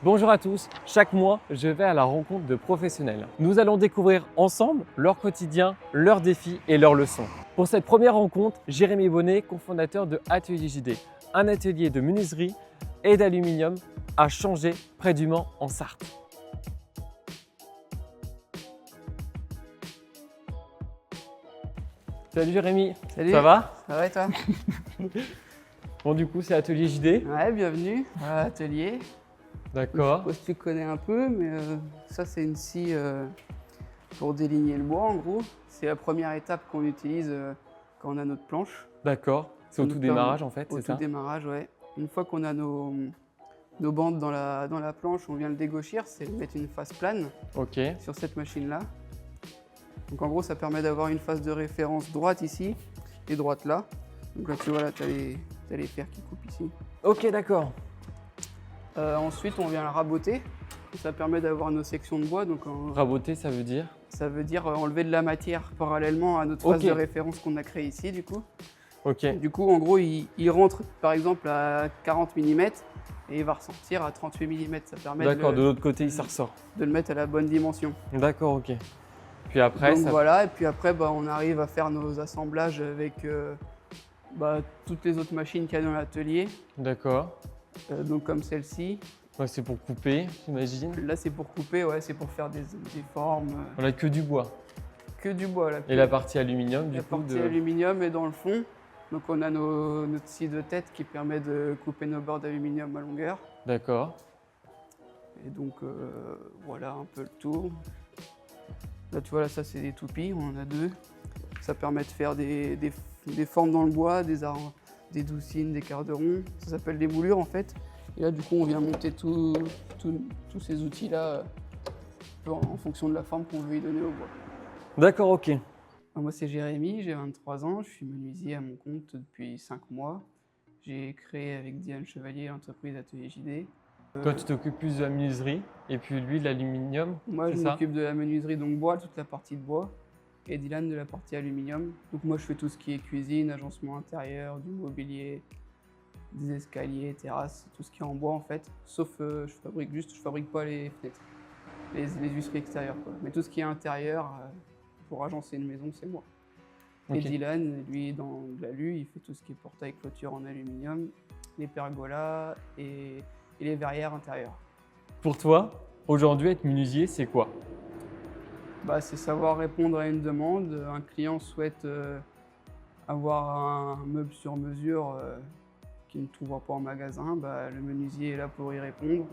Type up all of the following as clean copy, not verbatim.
Bonjour à tous, chaque mois je vais à la rencontre de professionnels. Nous allons découvrir ensemble leur quotidien, leurs défis et leurs leçons. Pour cette première rencontre, Jérémy Bonnet, cofondateur de Atelier JD, un atelier de menuiserie et d'aluminium à Changé, près du Mans en Sarthe. Salut Jérémy, Salut. ça va? Ça va et toi? Bon du coup c'est Atelier JD. Ouais, bienvenue à l'atelier. D'accord, Je suppose que tu connais un peu, mais ça c'est une scie pour déligner le bois en gros. C'est la première étape qu'on utilise quand on a notre planche. d'accord. C'est au Ça tout nous démarrage permet- en fait, Au c'est tout ça? démarrage, ouais. Une fois qu'on a nos bandes dans la planche, on vient le dégauchir, c'est mettre une face plane Ok, sur cette machine-là. Donc en gros, ça permet d'avoir une face de référence droite ici et droite là. Donc là, tu vois, là, tu as les fers qui coupent ici. ok d'accord. Ensuite, on vient la raboter. Ça permet d'avoir nos sections de bois. Donc, Raboter ça veut dire? ça veut dire enlever de la matière parallèlement à notre face Ok. de référence qu'on a créée ici, du coup. Ok, Du coup, en gros, il rentre par exemple à 40 mm et il va ressortir à 38 mm. Ça permet d'accord, de de l'autre côté ça ressort. le mettre à la bonne dimension. D'accord, ok. Puis après, Donc ça... voilà, et puis après, on arrive à faire nos assemblages avec toutes les autres machines qu'il y a dans l'atelier. D'accord. Donc comme celle-ci. Ouais, c'est pour couper, j'imagine. Là, c'est pour couper, ouais, c'est pour faire des formes. On a que du bois. Que du bois là. Et la partie aluminium, du La coup, partie aluminium est dans le fond. Donc on a notre scie de tête qui permet de couper nos bords d'aluminium à longueur. D'accord. Et donc voilà un peu le tour. Là tu vois, là ça c'est des toupies, on en a deux. Ça permet de faire des formes dans le bois, des doucines, des quarts de rond. Ça s'appelle des moulures en fait. Et là du coup on vient monter tous ces outils là en fonction de la forme qu'on veut y donner au bois. D'accord, ok. Moi, c'est Jérémy, j'ai 23 ans, je suis menuisier à mon compte depuis 5 mois. J'ai créé avec Diane Chevalier l'entreprise Atelier JD. Toi, tu t'occupes plus de la menuiserie et puis lui, de l'aluminium, Moi, c'est je ça? m'occupe de la menuiserie, donc bois, toute la partie de bois, et Dylan de la partie aluminium. Donc moi, je fais tout ce qui est cuisine, agencement intérieur, du mobilier, des escaliers, terrasses, tout ce qui est en bois en fait. Sauf, je fabrique pas les fenêtres, les huisseries extérieures, quoi. Mais tout ce qui est intérieur, pour agencer une maison, c'est moi. Et Ok. Dylan, lui, dans l'alu, il fait tout ce qui est portail clôture en aluminium, les pergolas et les verrières intérieures. Pour toi, aujourd'hui, être menuisier, c'est quoi? C'est savoir répondre à une demande. Un client souhaite avoir un meuble sur mesure qu'il ne trouvera pas en magasin. Le menuisier est là pour y répondre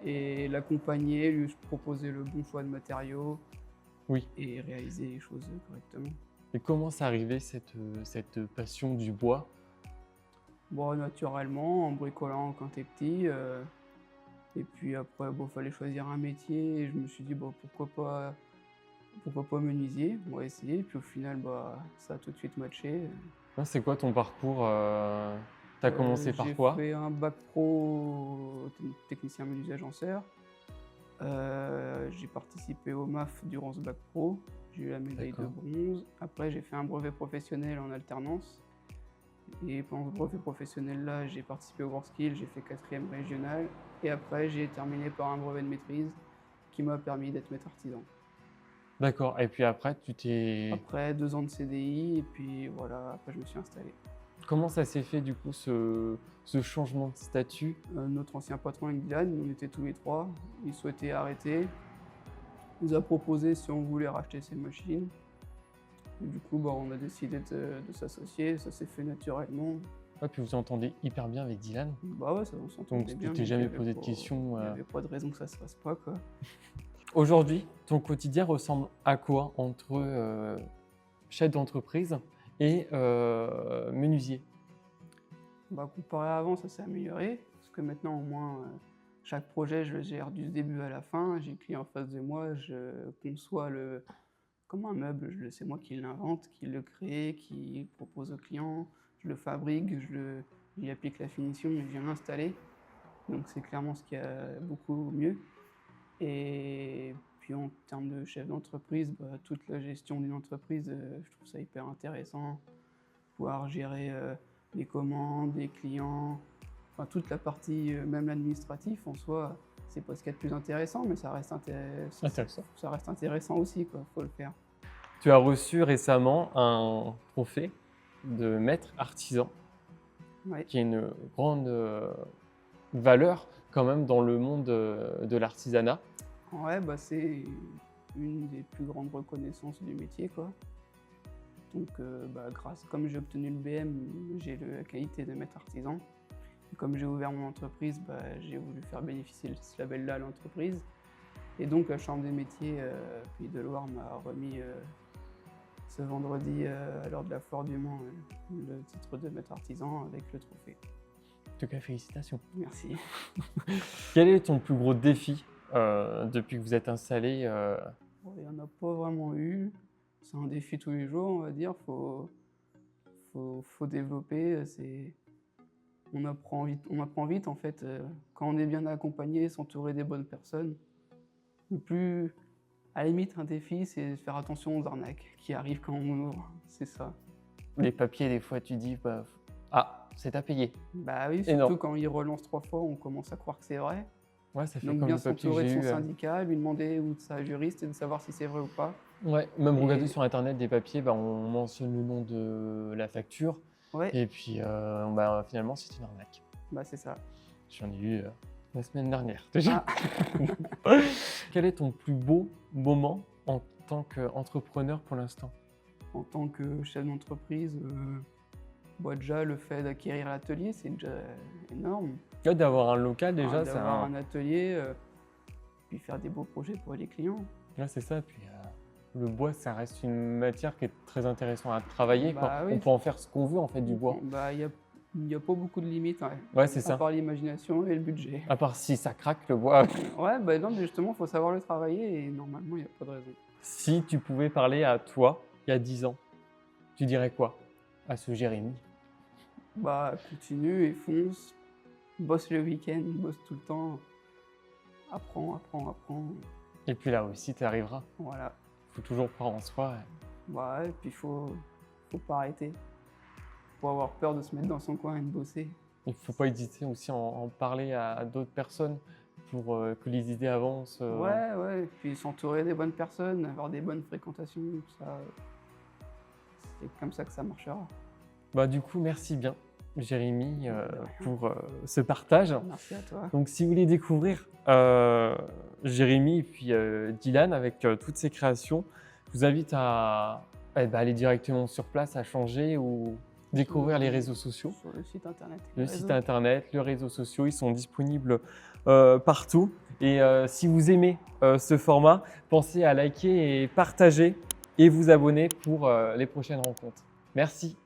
et l'accompagner, lui proposer le bon choix de matériaux. Oui. Et réaliser les choses correctement. Et comment c'est arrivé cette passion du bois? Naturellement, en bricolant quand t'es petit. Et puis après, fallait choisir un métier. Et je me suis dit, pourquoi pas menuisier? On va essayer. Et puis au final, ça a tout de suite matché. C'est quoi ton parcours? T'as commencé par quoi? J'ai fait un bac pro technicien menuisier agenceur. J'ai participé au MAF durant ce bac pro. J'ai eu la médaille de bronze. Après, j'ai fait un brevet professionnel en alternance. Et pendant ce brevet professionnel-là, j'ai participé au WorldSkill, j'ai fait 4e régional. Et après, j'ai terminé par un brevet de maîtrise qui m'a permis d'être maître artisan. D'accord. Et puis après, tu t'es... Après 2 ans de CDI, et puis voilà, après je me suis installé. Comment ça s'est fait du coup ce changement de statut? Notre ancien patron avec Dylan, on était tous les trois, il souhaitait arrêter. Il nous a proposé si on voulait racheter ses machines. Et du coup, on a décidé de s'associer, ça s'est fait naturellement. Ouais, puis vous entendez hyper bien avec Dylan. Ouais, ça on s'entendait Donc bien. tu t'es jamais posé de questions. Il n'y avait pas de raison que ça se fasse pas, quoi. Aujourd'hui, ton quotidien ressemble à quoi entre chef d'entreprise et menuisier? Comparé à avant, ça s'est amélioré. Parce que maintenant, au moins, chaque projet, je le gère du début à la fin. J'ai le client en face de moi, je conçois comme un meuble. C'est moi qui l'invente, qui le crée, qui propose au client. Je le fabrique, j'y applique la finition et je viens l'installer. Donc c'est clairement ce qui a beaucoup mieux. Et puis en termes de chef d'entreprise, toute la gestion d'une entreprise, je trouve ça hyper intéressant. Pouvoir gérer les commandes, les clients, toute la partie, même l'administratif en soi, c'est pas ce qu'il y a de plus intéressant, mais ça reste, Intéressant. ça reste intéressant aussi, quoi. Faut le faire. Tu as reçu récemment un trophée de maître artisan, Ouais. qui est une grande valeur quand même dans le monde de l'artisanat. Ouais, bah, c'est une des plus grandes reconnaissances du métier, quoi. Donc, bah, comme j'ai obtenu le BM, j'ai la qualité de maître artisan. Et comme j'ai ouvert mon entreprise, bah, j'ai voulu faire bénéficier de ce label-là à l'entreprise. Et donc, la Chambre des métiers Pays de Loire m'a remis ce vendredi, à l'heure de la foire du Mans, le titre de maître artisan avec le trophée. En tout cas, félicitations. Merci. Quel est ton plus gros défi depuis que vous êtes installé Bon, il n'y en a pas vraiment eu. C'est un défi tous les jours, on va dire. Faut développer. On apprend vite en fait. Quand on est bien accompagné, s'entourer des bonnes personnes. À la limite, un défi, c'est de faire attention aux arnaques qui arrivent quand on ouvre. C'est ça. les papiers, des fois, tu dis, bah, ah, c'est à payer. Bah oui, Énorme. surtout quand ils relancent 3 fois, on commence à croire que c'est vrai. Ouais, ça fait Donc comme bien le papier que s'entourer de j'ai son eu. syndicat, lui demander ou de sa juriste et de savoir si c'est vrai ou pas. Ouais, même Et- regarder sur Internet des papiers, bah, on mentionne le nom de la facture. Ouais, Et puis, bah, finalement, c'est une arnaque. bah c'est ça. J'en ai eu la semaine dernière déjà. Ah. Quel est ton plus beau moment en tant qu'entrepreneur pour l'instant? En tant que chef d'entreprise, bah déjà le fait d'acquérir l'atelier, c'est déjà énorme. Ouais, d'avoir un local déjà, c'est D'avoir un atelier, puis faire des beaux projets pour les clients. ouais, c'est ça. Puis le bois, ça reste une matière qui est très intéressante à travailler, Bah quoi. oui. On peut en faire ce qu'on veut en fait du bois. Bah, il y a pas beaucoup de limites, ouais. Ouais, c'est À ça. part l'imagination et le budget. À part si ça craque le bois. Ouais, bah non, mais justement, il faut savoir le travailler et normalement, il n'y a pas de raison. Si tu pouvais parler à toi il y a 10 ans, tu dirais quoi à ce Jérémy? Bah, continue et fonce. Bosse le week-end, bosse tout le temps. Apprends. Et puis là aussi, tu arriveras. Voilà. Il faut toujours croire en soi. Bah ouais, puis faut pas arrêter. Faut avoir peur de se mettre dans son coin et de bosser. Il ne faut pas hésiter aussi à en parler à d'autres personnes pour que les idées avancent. Ouais, puis s'entourer des bonnes personnes, avoir des bonnes fréquentations, tout ça. C'est comme ça que ça marchera. Bah, du coup, merci bien, Jérémy, pour ce partage. Merci à toi. Donc, si vous voulez découvrir Jérémy et puis Dylan avec toutes ses créations, je vous invite à aller directement sur place, à changer ou découvrir les réseaux sociaux. Sur le site internet. Le site internet, les réseaux sociaux, ils sont disponibles partout. Et si vous aimez ce format, pensez à liker et partager et vous abonner pour les prochaines rencontres. Merci.